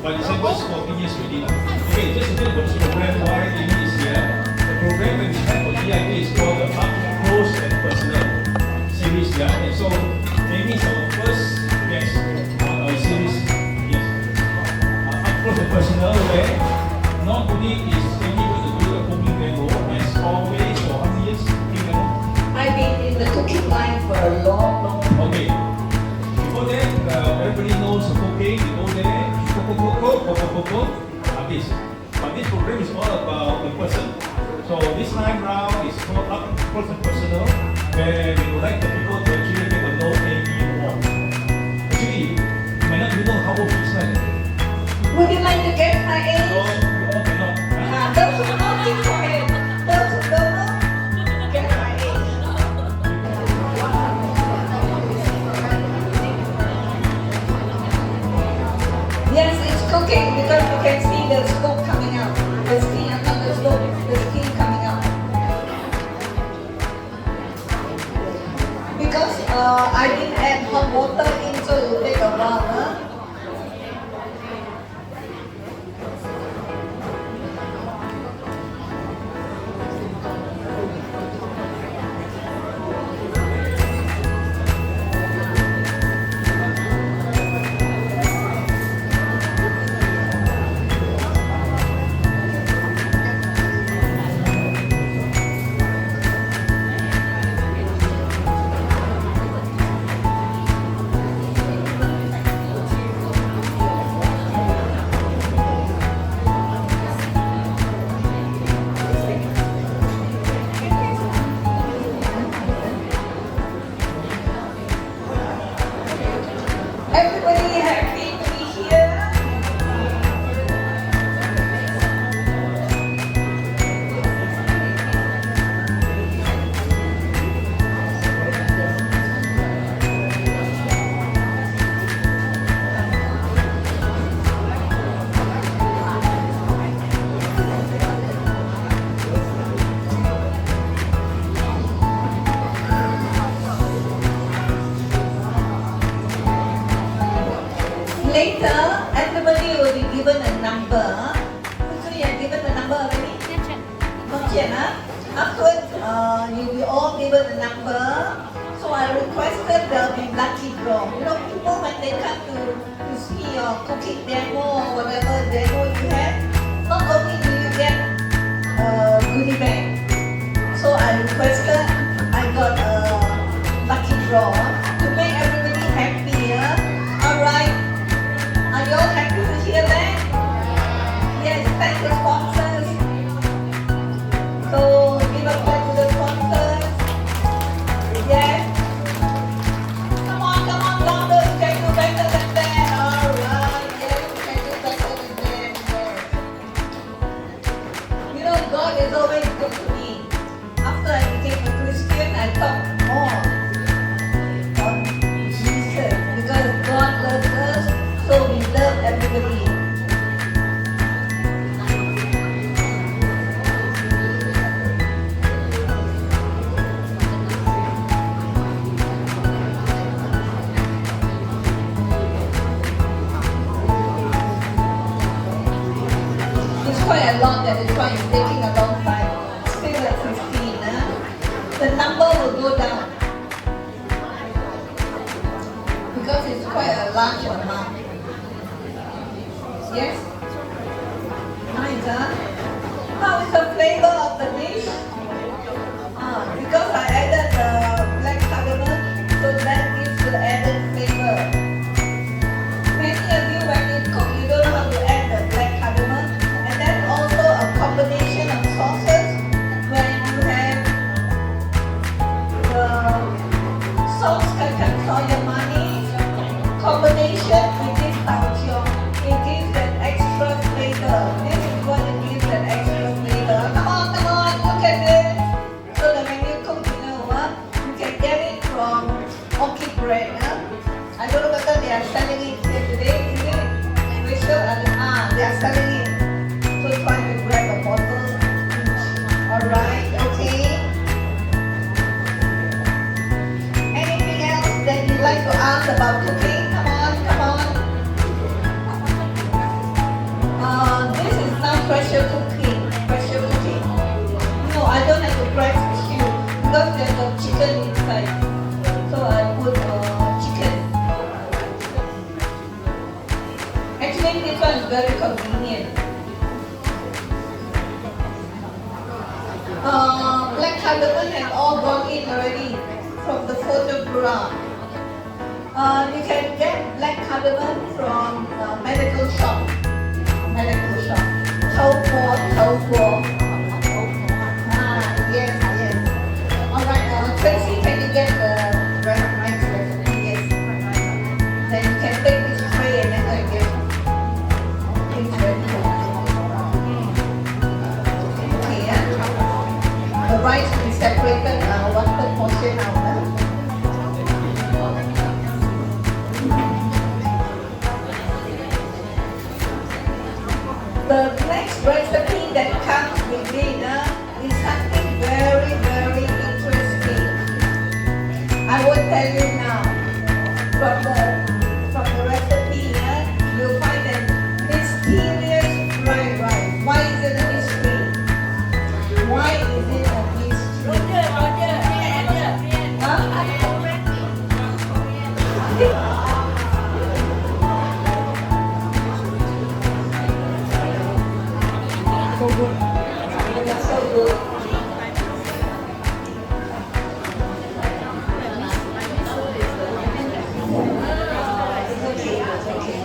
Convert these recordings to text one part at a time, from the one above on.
but it's almost 14 years already. Okay, just a bit about the program, why Amy is here. The program that we have for DIB is called the Up Close and Personal series. Yeah, and so Amy is our first guest on our series. Yes, Up Close and Personal, where not only is Amy going to do the cooking demo, as always, for how many years cooking demo? I've been in the cooking line for a long time. Okay. Before that, everybody knows cooking. You go there, cook, habis. But this program is all about the person. So this time round is called Up Close and Personal, where we would like the people to actually get to know Amy more. Actually, you might not even know how old she is like. Would you like to get my age? So you all cannot. Those who don't think for it, those who don't know, get my age. Yes, it's cooking because you can see the smoke coming out. The steam, not the smoke, the steam coming out. Because I didn't add hot water in, so it will take a while. Huh? Everybody happy to be here? Later, everybody will be given a number. So you are given the number already? Not yet, huh? Afterwards, you'll be all given a number. So I requested there will be lucky draw. You know, people when they come to see your cooking demo or whatever demo you have, not only do you get a goodie bag. So I requested, I got a lucky draw to make everybody happy. Alright. Are you all happy to hear that? Yes, thank the sponsors. So give a clap to the sponsors. Yes. Come on, louder. You can do better than that. Alright, yes, you can do better than that. Yes. You know, God is always good to me. After I became a Christian, I thought more on Jesus because God loves us. So we love everybody. It's quite a lot that is why it's taking a long time. Still at 15, the number will go down. Because it's quite a large amount. Yes? Nice, huh? How is the flavor of the dish? Because I added the black cardamom, so that gives the added flavor. Many of you, when you cook, you don't know how to add the black cardamom. And then also a combination of sauces. When you have the sauce kacang soya manis, combination with this tauco, it gives that extra flavor. This is what it gives that extra flavor. Come on, look at this. So that when you cook, you know what? You can get it from orchid bread. I don't know whether they are selling it here today. Is it? Rachel? They are selling it. So try to grab a bottle each. Alright, okay. Anything else that you'd like to ask about cooking? Come on. because there's a chicken inside. So I put chicken. Actually, this one is very convenient. Black cardamom and all gone in already from the photograph. You can get black cardamom from medical shop. Medical shop. Tofu. Yes. Alright, Tracy, can you get the right recipe? Yes. Then you can take this tray and then I get things ready. Okay, yeah. The rice will be separated, one per portion out. The next recipe that comes with it is something very, very interesting. I will tell you now. From the recipe, you'll find that mysterious fried rice. Why is it a mystery? Why is it a mystery? That's so good. It's okay.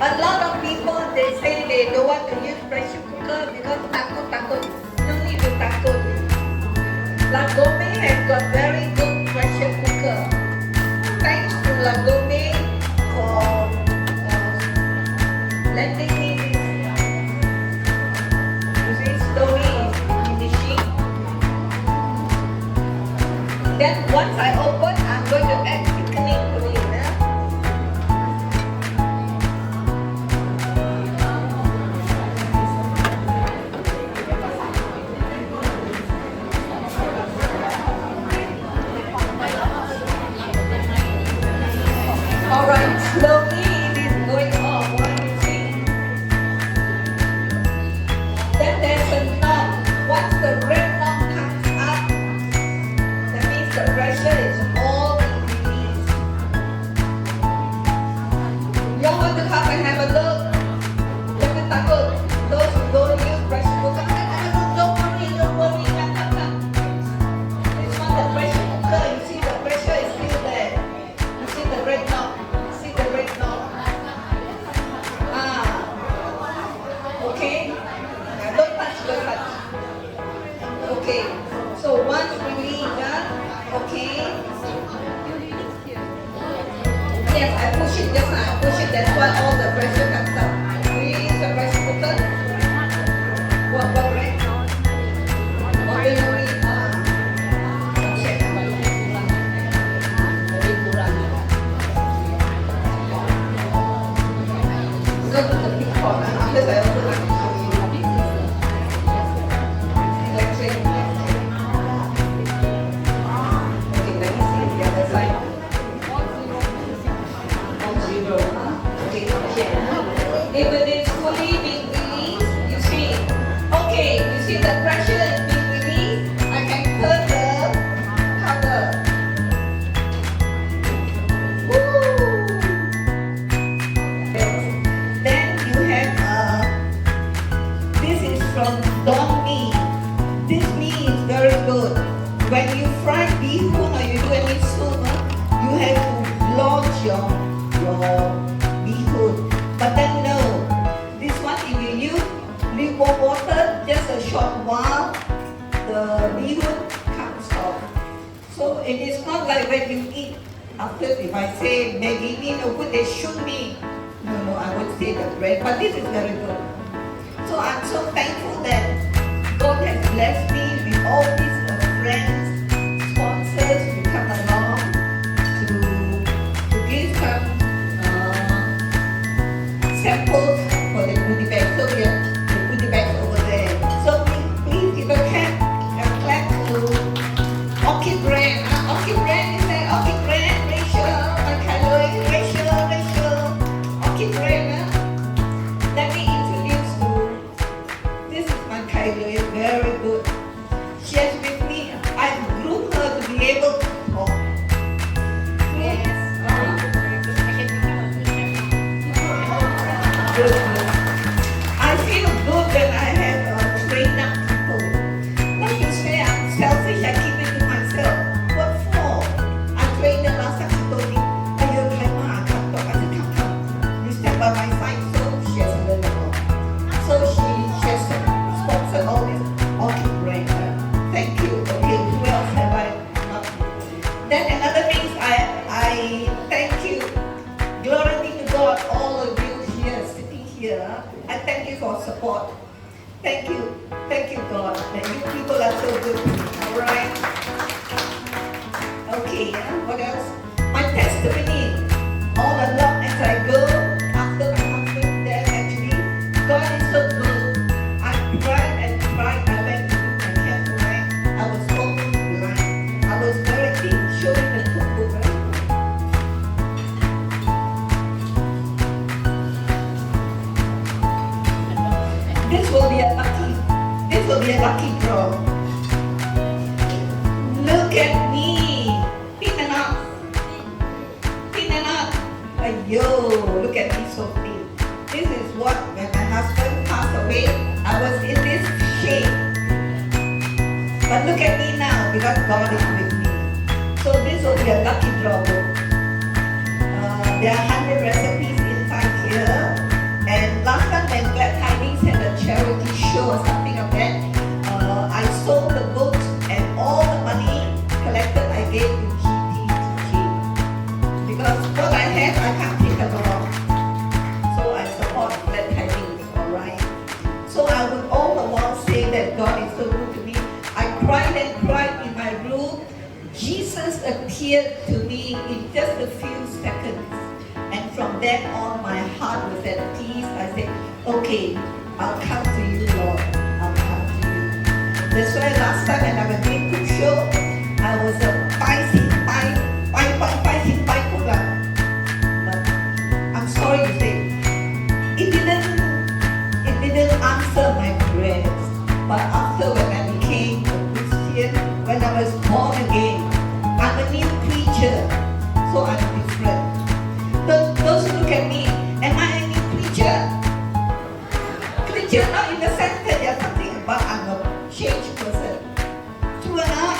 A lot of people, they say they don't want to use pressure cooker because takut. No need to takut. Lagome has got very good pressure cooker. Thanks to Lagome for letting me this story is finishing. Then once I open, I'm going to add thickening to it. push it just now. Push it. That's why all the pressure comes out. Release the pressure cooker. What right? Ordinary. Check. Go to the big pot. After I open up. Electric. Okay, let me see the other side. Okay, if it is fully being released, you see, okay, you see the pressure is being released, I can turn the cover. Woo! Then you have, this is from Don meat. This meat is very good. When you fry beef or you do any soup, you have to launch your beetroot. But then no, this one if you use lukewarm water, just a short while, the beetroot comes off. So it is not like when you eat, after if I say Maggie no good, they shoot me. No, I would say the bread, but this is very good. So I'm so thankful that God has blessed me with all these friends, sponsors who come along to give some samples for the goodie bag. So we have the goodie bags over there. So please give a clap to Orchid Brand. Orchid Brand is there. Orchid Brand, Rachel, Rachel, Orchid Brand. Let me introduce you. This is my Kylie, very good. She has with me. I've groomed her to be able to talk. I feel good when I have trained up people. Not to say I'm selfish, I keep it to myself. What for? I trained her last time, she told me, "Are you okay, Ma? I can't talk." I said, come. You stand by my side, so she has learned more. So she has sponsored all this Orchid Brand. Thank you. Okay, who else have I not? Then another thing I thank you. Glory be to God, all of you here, sitting here. I thank you for support. Thank you, God, that you people are so good to me. All right. Okay, what else? My testimony. All along as I go, after my husband's death, actually, God is so good. I cried and cried. I went to do my cataract. I was almost blind. I was very big, showing the cookbook. This will be a lucky draw. Look at me. Pineaple. Ayo, look at me so thin. This is what, when my husband passed away, I was in this shape. But look at me now, because God is with me. So this will be a lucky draw. There are 100 recipes inside here. And last time when Glad Tidings had a charity show or something of that, I sold the books and all the money collected I gave to GTTG. Because what I have, I can't take along. So I support Glad Tidings, alright? So I would all the while say that God is so good to me. I cried and cried in my room. Jesus appeared to me in just a few seconds. And from then on, my heart was at peace. I said, okay, I'll come to you, Lord. I'll come to you. That's why last time when I was doing cook show, I was a fighting bipolar. But I'm sorry to say, it didn't answer my prayers. But after when I became a Christian, when I was born again, I'm a new creature. So I'm different. Those who look at me, am I a new creature? Creature not in the sense that there's something about I'm a changed person. True or not?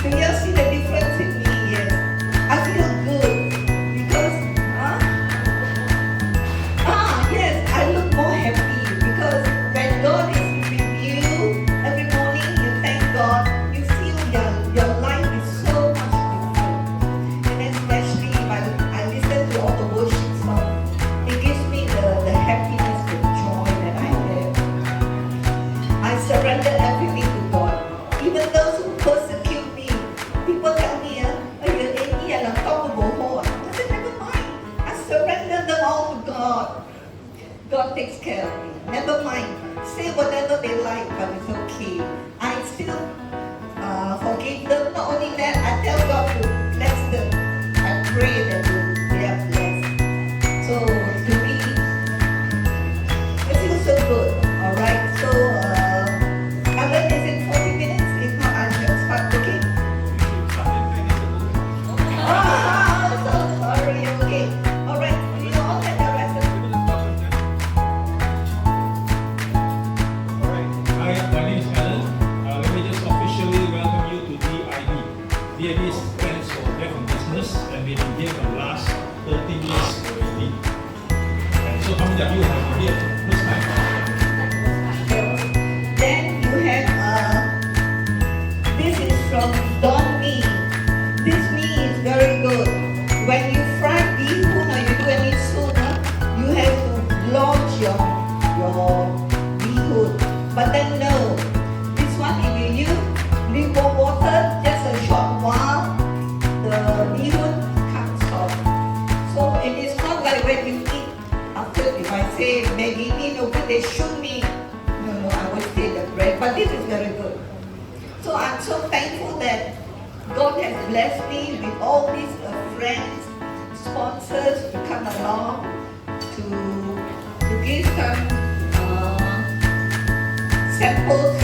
Do you see the difference in me? Yes. I feel good because, yes, I look more happy because when God is with you, every morning you thank God, you feel your life is so much different. And then these friends who are back in business and we've been here for the last 13 years already. And so how many of you have been here first time? Then you have this is from Don Me. This meat is very good. When you fry bihun or you do any soup, you have to blanch your bihun. But then no, this one if you use lukewarm water, just a short while, the bihun comes off. So it is not like when you eat after, if I say Maggie mee, no good, they shoot me. No, I will say the bread, but this is very good. So I'm so thankful that God has blessed me with all these friends, sponsors to come along to give some samples